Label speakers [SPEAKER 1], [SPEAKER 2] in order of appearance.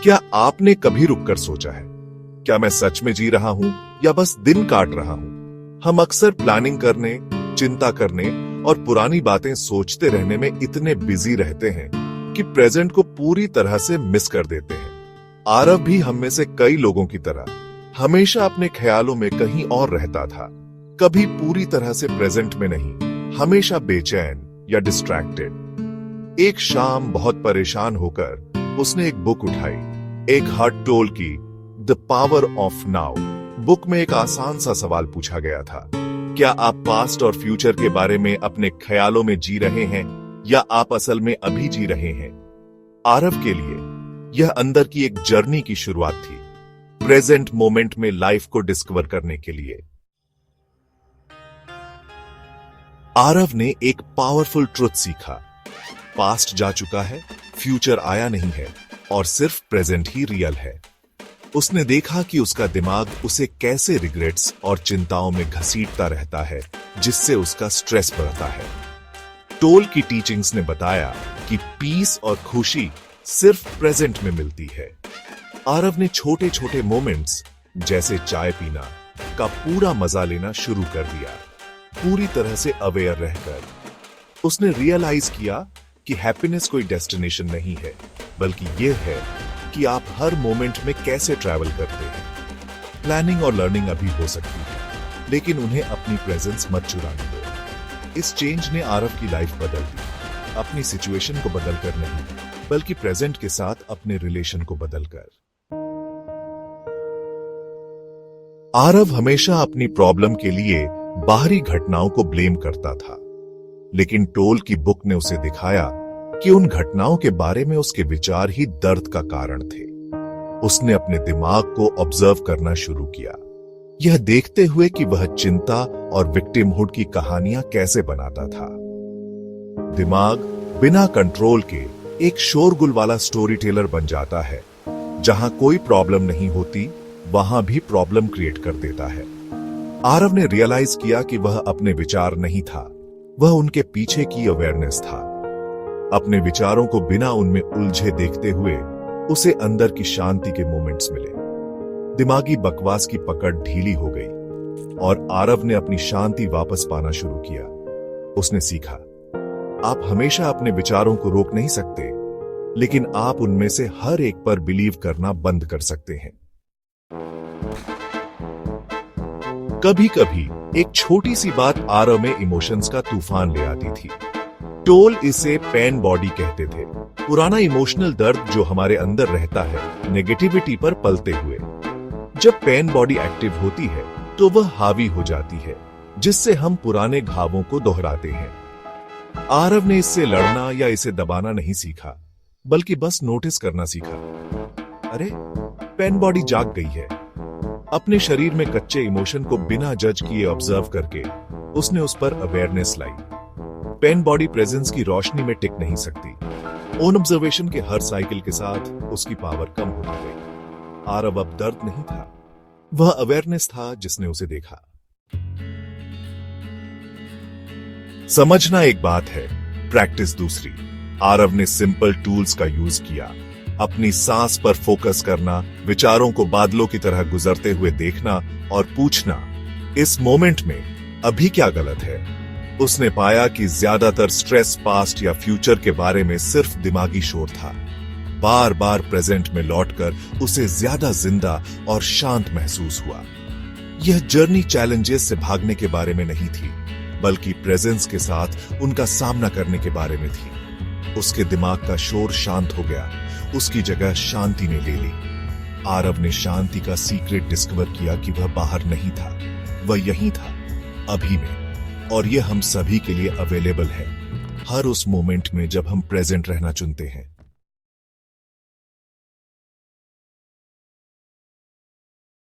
[SPEAKER 1] क्या आपने कभी रुककर सोचा है, क्या मैं सच में जी रहा हूं या बस दिन काट रहा हूं? हम अक्सर प्लानिंग करने, चिंता करने और पुरानी बातें सोचते रहने में इतने बिजी रहते हैं कि प्रेजेंट को पूरी तरह से मिस कर देते हैं। आरव भी हम में से कई लोगों की तरह हमेशा अपने ख्यालों में कहीं और रहता था, कभी पूरी तरह से प्रेजेंट में नहीं, हमेशा बेचैन या डिस्ट्रैक्टेड। एक शाम बहुत परेशान होकर उसने एक बुक उठाई, एक हार्ट टोल की the power of now. Book में एक आसान सा सवाल पूछा गया था, क्या आप पास्ट और फ्यूचर के बारे में अपने ख्यालों में जी रहे हैं या आप असल में अभी जी रहे हैं? आरव के लिए यह अंदर की एक जर्नी की शुरुआत थी, प्रेजेंट मोमेंट में लाइफ को डिस्कवर करने के लिए। आरव ने एक पावरफुल ट्रुथ सीखा, पास्ट जा चुका है, फ्यूचर आया नहीं है और सिर्फ प्रेजेंट ही रियल है। उसने देखा कि उसका दिमाग उसे कैसे रिग्रेट्स और चिंताओं में घसीटता रहता है, जिससे उसका स्ट्रेस बढ़ता है। टोल की टीचिंग्स ने बताया कि पीस और खुशी सिर्फ प्रेजेंट में मिलती है। आरव ने छोटे छोटे मोमेंट्स जैसे चाय पीना का पूरा मजा लेना शुरू कर दिया, पूरी तरह से अवेयर रहकर। उसने रियलाइज किया कि हैप्पीनेस कोई डेस्टिनेशन नहीं है, बल्कि यह है कि आप हर मोमेंट में कैसे ट्रैवल करते हैं। प्लानिंग और लर्निंग अभी हो सकती है, लेकिन उन्हें अपनी प्रेजेंस मत चुराने दो। इस चेंज ने आरव की लाइफ बदल दी, अपनी सिचुएशन को बदलकर नहीं, बल्कि प्रेजेंट के साथ अपने रिलेशन को बदलकर। आरव हमेशा अपनी प्रॉब्लम के लिए बाहरी घटनाओं को ब्लेम करता था, लेकिन टोल की बुक ने उसे दिखाया कि उन घटनाओं के बारे में उसके विचार ही दर्द का कारण थे। उसने अपने दिमाग को ऑब्जर्व करना शुरू किया, यह देखते हुए कि वह चिंता और विक्टिमहुड की कहानियां कैसे बनाता था। दिमाग बिना कंट्रोल के एक शोरगुल वाला स्टोरी टेलर बन जाता है, जहां कोई प्रॉब्लम नहीं होती, वहां भी प्रॉब्लम क्रिएट कर देता है। आरव ने रियलाइज किया कि वह अपने विचार नहीं था, वह उनके पीछे की अवेयरनेस था। अपने विचारों को बिना उनमें उलझे देखते हुए उसे अंदर की शांति के मोमेंट्स मिले। दिमागी बकवास की पकड़ ढीली हो गई और आरव ने अपनी शांति वापस पाना शुरू किया। उसने सीखा, आप हमेशा अपने विचारों को रोक नहीं सकते, लेकिन आप उनमें से हर एक पर बिलीव करना बंद कर सकते हैं। कभी कभी एक छोटी सी बात आरव में इमोशंस का तूफान ले आती थी। टोल इसे पेन बॉडी कहते थे, पुराना इमोशनल दर्द जो हमारे अंदर रहता है नेगेटिविटी पर पलते हुए। जब पेन बॉडी एक्टिव होती है तो वह हावी हो जाती है, जिससे हम पुराने घावों को दोहराते हैं। आरव ने इससे लड़ना या इसे दबाना नहीं सीखा, बल्कि बस नोटिस करना सीखा। अरे, पेन बॉडी जाग गई है। अपने शरीर में कच्चे इमोशन को बिना जज किए ऑब्जर्व करके उसने उस पर अवेयरनेस लाई। पेन बॉडी प्रेजेंस की रोशनी में टिक नहीं सकती। ओन ऑब्जर्वेशन के हर साइकिल के साथ उसकी पावर कम होती गई। आरव अब दर्द नहीं था, वह अवेयरनेस था जिसने उसे देखा। समझना एक बात है, प्रैक्टिस दूसरी। आरव ने सिंपल टूल्स का यूज किया, अपनी सांस पर फोकस करना, विचारों को बादलों की तरह गुजरते हुए देखना और पूछना, इस मोमेंट में अभी क्या गलत है। उसने पाया कि ज्यादातर स्ट्रेस पास्ट या फ्यूचर के बारे में सिर्फ दिमागी शोर था। बार बार प्रेजेंट में लौटकर उसे ज्यादा जिंदा और शांत महसूस हुआ। यह जर्नी चैलेंजेस से भागने के बारे में नहीं थी, बल्कि प्रेजेंस के साथ उनका सामना करने के बारे में थी। उसके दिमाग का शोर शांत हो गया, उसकी जगह शांति ने ले ली। आरव ने शांति का सीक्रेट डिस्कवर किया कि वह बाहर नहीं था, वह यहीं था, अभी में। और यह हम सभी के लिए अवेलेबल है, हर उस मोमेंट में जब हम प्रेजेंट रहना चुनते हैं।